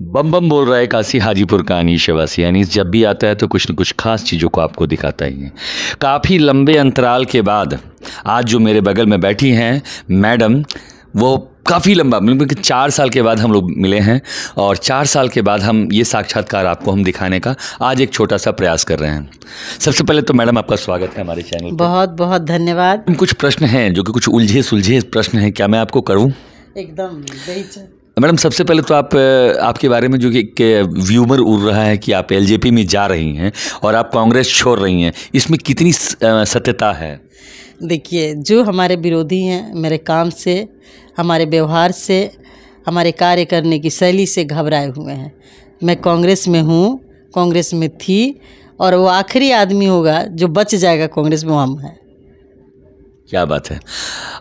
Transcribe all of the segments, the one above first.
बम बम बोल रहा है काशी हाजीपुर का अनीश शवासी। अनीश जब भी आता है तो कुछ न कुछ खास चीज़ों को आपको दिखाता ही है। काफ़ी लंबे अंतराल के बाद आज जो मेरे बगल में बैठी हैं मैडम, वो काफ़ी लंबा मतलब 4 साल के बाद हम लोग मिले हैं और 4 साल के बाद हम ये साक्षात्कार आपको हम दिखाने का आज एक छोटा सा प्रयास कर रहे हैं। सबसे पहले तो मैडम आपका स्वागत है हमारे चैनल पर। बहुत बहुत धन्यवाद। कुछ प्रश्न हैं जो कि कुछ उलझे सुलझे प्रश्न हैं, क्या मैं आपको करूँ? एकदम मैडम सबसे पहले तो आपके बारे में जो कि एक व्यूमर उड़ रहा है कि आप एलजेपी में जा रही हैं और आप कांग्रेस छोड़ रही हैं, इसमें कितनी सत्यता है? देखिए, जो हमारे विरोधी हैं मेरे काम से, हमारे व्यवहार से, हमारे कार्य करने की शैली से घबराए हुए हैं। मैं कांग्रेस में हूँ, कांग्रेस में थी और वो आखिरी आदमी होगा जो बच जाएगा कांग्रेस में, वो हम हैं। क्या बात है।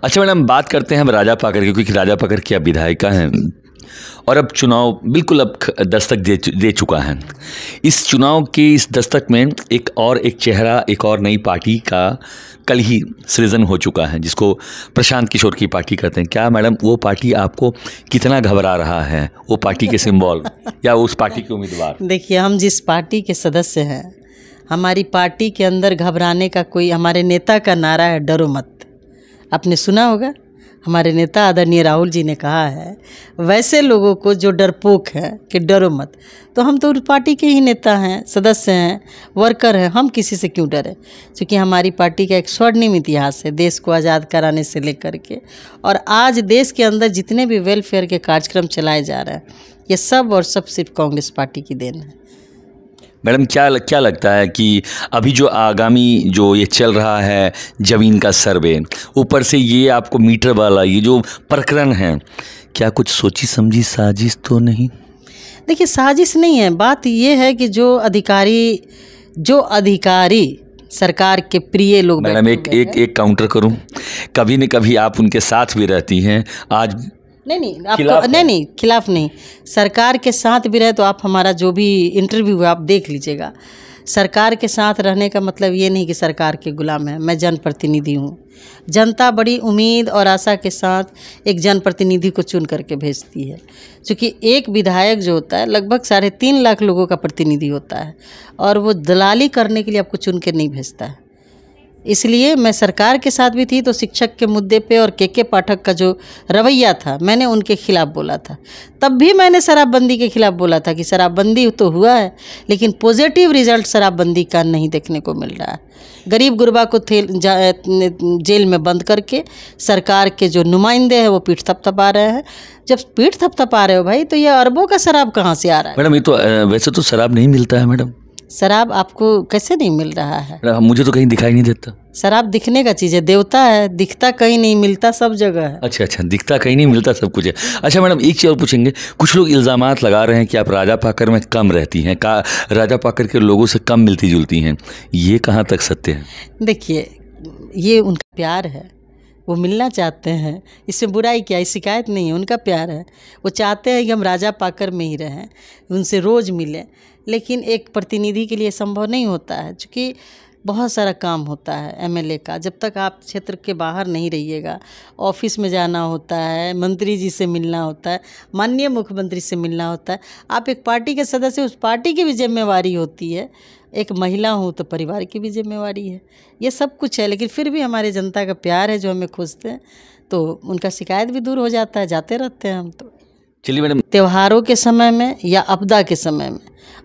अच्छा मैडम, बात करते हैं हम राजापाकर की, क्योंकि राजापाकर की आप विधायिका हैं और अब चुनाव बिल्कुल अब दस्तक दे चुका है। इस चुनाव की इस दस्तक में एक चेहरा, एक और नई पार्टी का कल ही सृजन हो चुका है, जिसको प्रशांत किशोर की पार्टी कहते हैं। क्या मैडम वो पार्टी आपको कितना घबरा रहा है, वो पार्टी के सिंबल या उस पार्टी के उम्मीदवार? देखिए, हम जिस पार्टी के सदस्य हैं, हमारी पार्टी के अंदर घबराने का कोई, हमारे नेता का नारा है डरो मत। आपने सुना होगा, हमारे नेता आदरणीय राहुल जी ने कहा है वैसे लोगों को जो डरपोक है कि डरो मत। तो हम तो उस पार्टी के ही नेता हैं, सदस्य हैं, वर्कर हैं, हम किसी से क्यों डरें? क्योंकि हमारी पार्टी का एक स्वर्णिम इतिहास है, देश को आज़ाद कराने से लेकर के और आज देश के अंदर जितने भी वेलफेयर के कार्यक्रम चलाए जा रहे हैं, ये सब और सब सिर्फ कांग्रेस पार्टी की देन है। मैडम क्या लगता है कि अभी जो आगामी जो ये चल रहा है ज़मीन का सर्वे, ऊपर से ये आपको मीटर वाला ये जो प्रकरण है, क्या कुछ सोची समझी साजिश तो नहीं? देखिए, साजिश नहीं है, बात ये है कि जो अधिकारी सरकार के प्रिय लोग। मैडम एक काउंटर करूं, कभी न कभी आप उनके साथ भी रहती हैं। आज नहीं आपको नहीं खिलाफ नहीं, सरकार के साथ भी रहे तो आप हमारा जो भी इंटरव्यू है आप देख लीजिएगा। सरकार के साथ रहने का मतलब ये नहीं कि सरकार के गुलाम है। मैं जनप्रतिनिधि हूँ, जनता बड़ी उम्मीद और आशा के साथ एक जनप्रतिनिधि को चुन करके भेजती है। क्योंकि एक विधायक जो होता है लगभग 3.5 लाख लोगों का प्रतिनिधि होता है और वो दलाली करने के लिए आपको चुन के नहीं भेजता है। इसलिए मैं सरकार के साथ भी थी तो शिक्षक के मुद्दे पे और के पाठक का जो रवैया था, मैंने उनके खिलाफ बोला था। तब भी मैंने शराबबंदी के खिलाफ बोला था कि शराबबंदी तो हुआ है लेकिन पॉजिटिव रिजल्ट शराबबंदी का नहीं देखने को मिल रहा है। गरीब गुरबा को जेल में बंद करके सरकार के जो नुमाइंदे हैं वो पीठ थपथपा रहे हैं। जब पीठ थपथपा रहे हो भाई, तो ये अरबों का शराब कहाँ से आ रहा है? मैडम ये तो वैसे तो शराब नहीं मिलता है। मैडम शराब आपको कैसे नहीं मिल रहा है? मुझे तो कहीं दिखाई नहीं देता। शराब दिखने का चीज़ है, देवता है, दिखता कहीं नहीं मिलता सब जगह है। अच्छा, दिखता कहीं नहीं मिलता सब कुछ है। अच्छा मैडम, एक चीज़ और पूछेंगे, कुछ लोग इल्ज़ामात लगा रहे हैं कि आप राजापाकर में कम रहती हैं, राजापाकर के लोगों से कम मिलती जुलती हैं, ये कहाँ तक सत्य है? देखिए, ये उनका प्यार है, वो मिलना चाहते हैं, इसमें बुराई क्या है? शिकायत नहीं है, उनका प्यार है। वो चाहते हैं कि हम राजापाकर में ही रहें, उनसे रोज़ मिलें, लेकिन एक प्रतिनिधि के लिए संभव नहीं होता है क्योंकि बहुत सारा काम होता है एमएलए का। जब तक आप क्षेत्र के बाहर नहीं रहिएगा, ऑफिस में जाना होता है, मंत्री जी से मिलना होता है, माननीय मुख्यमंत्री से मिलना होता है। आप एक पार्टी के सदस्य, उस पार्टी की भी जिम्मेवारी होती है। एक महिला हूँ तो परिवार की भी जिम्मेवारी है, ये सब कुछ है। लेकिन फिर भी हमारे जनता का प्यार है जो हमें खोजते हैं, तो उनका शिकायत भी दूर हो जाता है, जाते रहते हैं हम। तो चलिए मैडम, त्योहारों के समय में या आपदा के समय में,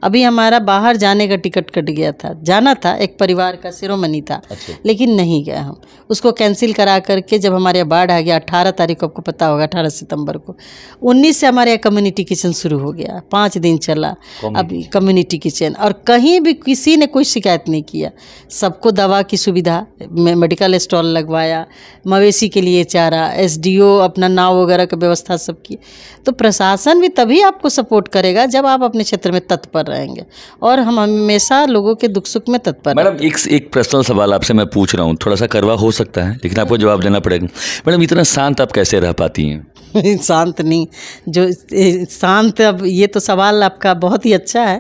अभी हमारा बाहर जाने का टिकट कट गया था, जाना था, एक परिवार का शिरोमणि था। अच्छा। लेकिन नहीं गए हम, उसको कैंसिल करा करके जब हमारे यहाँ बाढ़ आ गया 18 तारीख को, आपको पता होगा 18 सितंबर को, 19 से हमारे यहाँ कम्युनिटी किचन शुरू हो गया, 5 दिन चला अभी कम्युनिटी किचन, और कहीं भी किसी ने कोई शिकायत नहीं किया। सबको दवा की सुविधा, मेडिकल स्टॉल लगवाया, मवेशी के लिए चारा, SDO अपना नाव वगैरह की व्यवस्था सब की। तो प्रशासन भी तभी आपको सपोर्ट करेगा जब आप अपने क्षेत्र में तत्पर रहेंगे, और हम हमेशा लोगों के दुख सुख में तत्पर। मैडम एक पर्सनल सवाल आपसे मैं पूछ रहा हूँ, थोड़ा सा कड़वा हो सकता है लेकिन आपको जवाब देना पड़ेगा। मैडम इतना शांत आप कैसे रह पाती हैं? शांत नहीं, जो शांत, अब ये तो सवाल आपका बहुत ही अच्छा है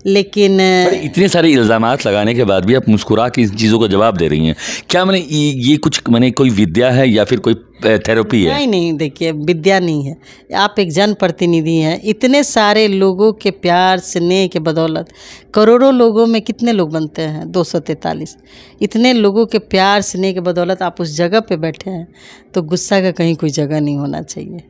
लेकिन इतने सारे इल्ज़ामात लगाने के बाद भी आप मुस्कुरा के इन चीज़ों का जवाब दे रही हैं। क्या मैंने ये कुछ मैंने कोई विद्या है या फिर कोई थेरेपी है? नहीं नहीं, देखिए विद्या नहीं है। आप एक जनप्रतिनिधि हैं, इतने सारे लोगों के प्यार स्नेह के बदौलत करोड़ों लोगों में कितने लोग बनते हैं? 243। इतने लोगों के प्यार स्नेह के बदौलत आप उस जगह पे बैठे हैं, तो गुस्सा का कहीं कोई जगह नहीं होना चाहिए।